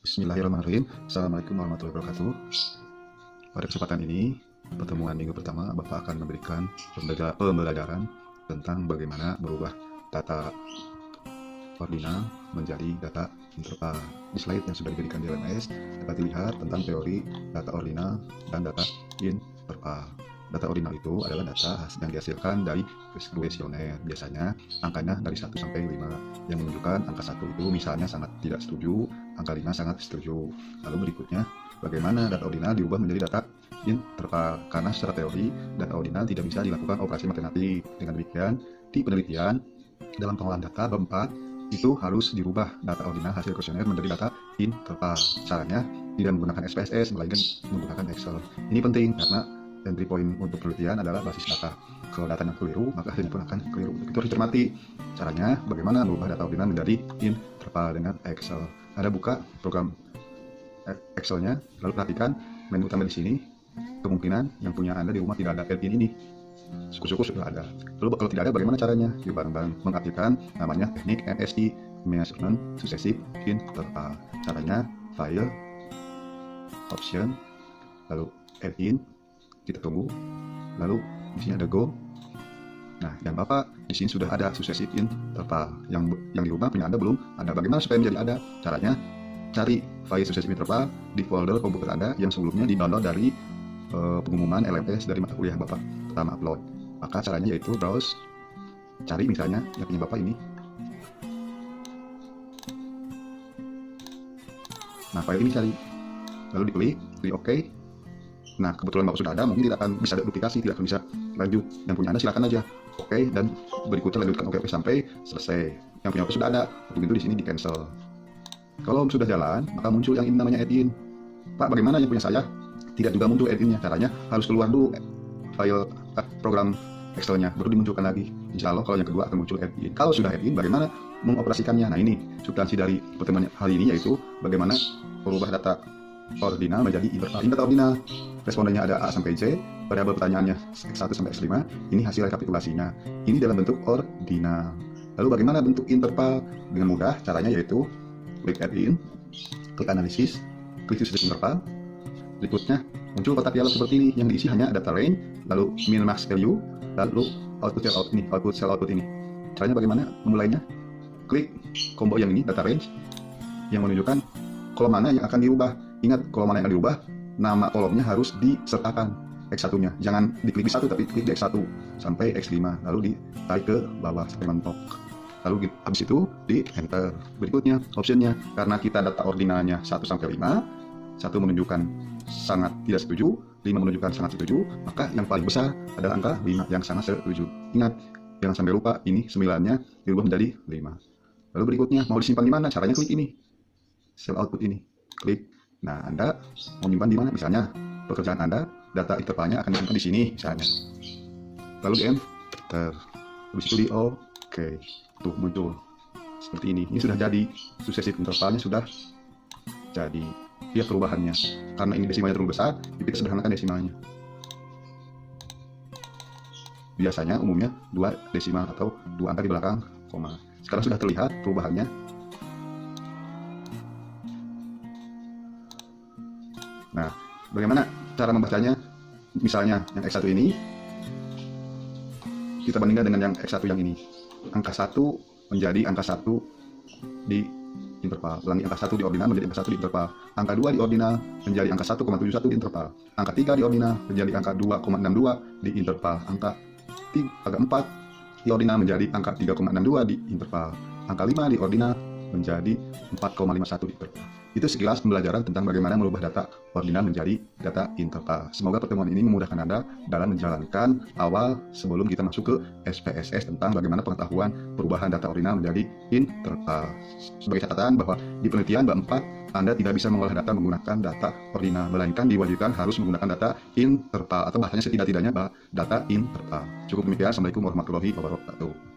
Bismillahirrahmanirrahim. Assalamualaikum warahmatullahi wabarakatuh. Pada kesempatan ini, pertemuan minggu pertama, Bapak akan memberikan pembelajaran tentang bagaimana merubah data ordinal menjadi data interval. Di slide yang sudah diberikan di LMS, dapat dilihat tentang teori data ordinal dan data interval. Data ordinal itu adalah data yang dihasilkan dari kuesioner. Biasanya angkanya dari 1 sampai 5, yang menunjukkan angka 1 itu misalnya sangat tidak setuju, angka 5 sangat setuju. Lalu berikutnya, bagaimana data ordinal diubah menjadi data interval? Karena secara teori, data ordinal tidak bisa dilakukan operasi matematik. Dengan demikian, di penelitian, dalam pengolahan data bab 4, itu harus dirubah data ordinal hasil kuesioner menjadi data interval. Caranya tidak menggunakan SPSS, melainkan menggunakan Excel. Ini penting karena entry point untuk penelitian adalah basis data. Kalau datanya keliru, maka hasilnya pun akan keliru. Itu harus dicermati. Caranya bagaimana mengubah data ordinal menjadi interval dengan Excel. Ada buka program Excelnya, lalu perhatikan menu utama di sini. Kemungkinan yang punya Anda di rumah tidak ada add-in ini. Syukur-syukur sudah ada. Lalu kalau tidak ada, bagaimana caranya? Yuk bareng-bareng mengaktifkan namanya teknik MSI, Measurement Successive Interval. Caranya File, Option, lalu Add-in. Kita tunggu, lalu di sini ada Go. Nah, yang Bapak di sini sudah ada successive interval. Yang di rumah punya Anda belum ada. Bagaimana supaya menjadi ada? Caranya cari file successive interval di folder komputer Anda yang sebelumnya di-download dari pengumuman LMS dari mata kuliah Bapak pertama upload. Maka caranya yaitu browse, cari misalnya yang punya Bapak ini. Nah, file ini cari, lalu diklik OK. Nah, kebetulan Bapak sudah ada, mungkin tidak akan bisa ada duplikasi, tidak akan bisa lanjut. Yang punya Anda silakan aja OK, dan berikutnya lanjutkan OK sampai selesai. Yang punya Bapak sudah ada, begitu di sini di cancel. Kalau sudah jalan, maka muncul yang ini namanya add-in. Pak, bagaimana yang punya saya tidak juga muncul add-innya? Caranya harus keluar dulu file program Excel-nya, baru dimunculkan lagi. Insya Allah kalau yang kedua akan muncul add-in. Kalau sudah add-in, bagaimana mengoperasikannya? Nah, ini substansi dari pertemuan hari ini, yaitu bagaimana merubah data ordinal menjadi interval. Data ordinal, respondennya ada A sampai C, variabel pertanyaannya X1 sampai X5, ini hasil rekapitulasinya. Ini dalam bentuk ordinal. Lalu bagaimana bentuk interval? Dengan mudah, caranya yaitu klik add-in, klik analisis, klik successive interval. Berikutnya muncul kotak dialog seperti ini yang diisi hanya data range, lalu min max value, lalu output cell output ini. Caranya bagaimana memulainya? Klik combo yang ini, data range, yang menunjukkan kolom mana yang akan diubah. Ingat, kolom mana yang akan diubah, nama kolomnya harus disertakan X1-nya. Jangan diklik di 1, tapi klik di X1 sampai X5, lalu ditarik ke bawah sampai mentok. Lalu habis itu di enter. Berikutnya optionnya, karena kita data ordinalnya 1 sampai 5, 1 menunjukkan sangat tidak setuju, 5 menunjukkan sangat setuju, maka yang paling besar adalah angka 5 yang sangat setuju. Ingat, jangan sampai lupa ini 9-nya dirubah menjadi 5. Lalu berikutnya, mau disimpan di mana? Caranya klik ini, cell output ini, klik. Nah, Anda mau menyimpan di mana? Misalnya pekerjaan Anda, data intervalnya akan disimpan di sini misalnya. Lalu di enter, habis itu di OK, tuh muncul seperti ini. Ini sudah jadi, successive intervalnya sudah jadi. Lihat perubahannya. Karena ini desimalnya terlalu besar, kita sederhanakan desimalnya. Biasanya umumnya 2 desimal atau 2 angka di belakang koma. Sekarang sudah terlihat perubahannya. Nah, bagaimana cara membacanya? Misalnya yang X1 ini kita bandingkan dengan yang X1 yang ini. Angka 1 menjadi angka 1 di interval. Ulangi, angka 1 di ordinal menjadi angka 1 di interval. Angka 2 di ordinal menjadi angka 1,71 di interval. Angka 3 di ordinal menjadi angka 2,62 di interval. Angka 4 di ordinal menjadi angka 3,62 di interval. Angka 5 di ordinal menjadi 4,51 di interval. Itu sekilas pembelajaran tentang bagaimana merubah data ordinal menjadi data interval. Semoga pertemuan ini memudahkan Anda dalam menjalankan awal sebelum kita masuk ke SPSS tentang bagaimana pengetahuan perubahan data ordinal menjadi interval. Sebagai catatan bahwa di penelitian bab 4 Anda tidak bisa mengolah data menggunakan data ordinal, melainkan diwajibkan harus menggunakan data interval atau bahasanya setidak-tidaknya data interval. Cukup demikian. Assalamualaikum warahmatullahi wabarakatuh.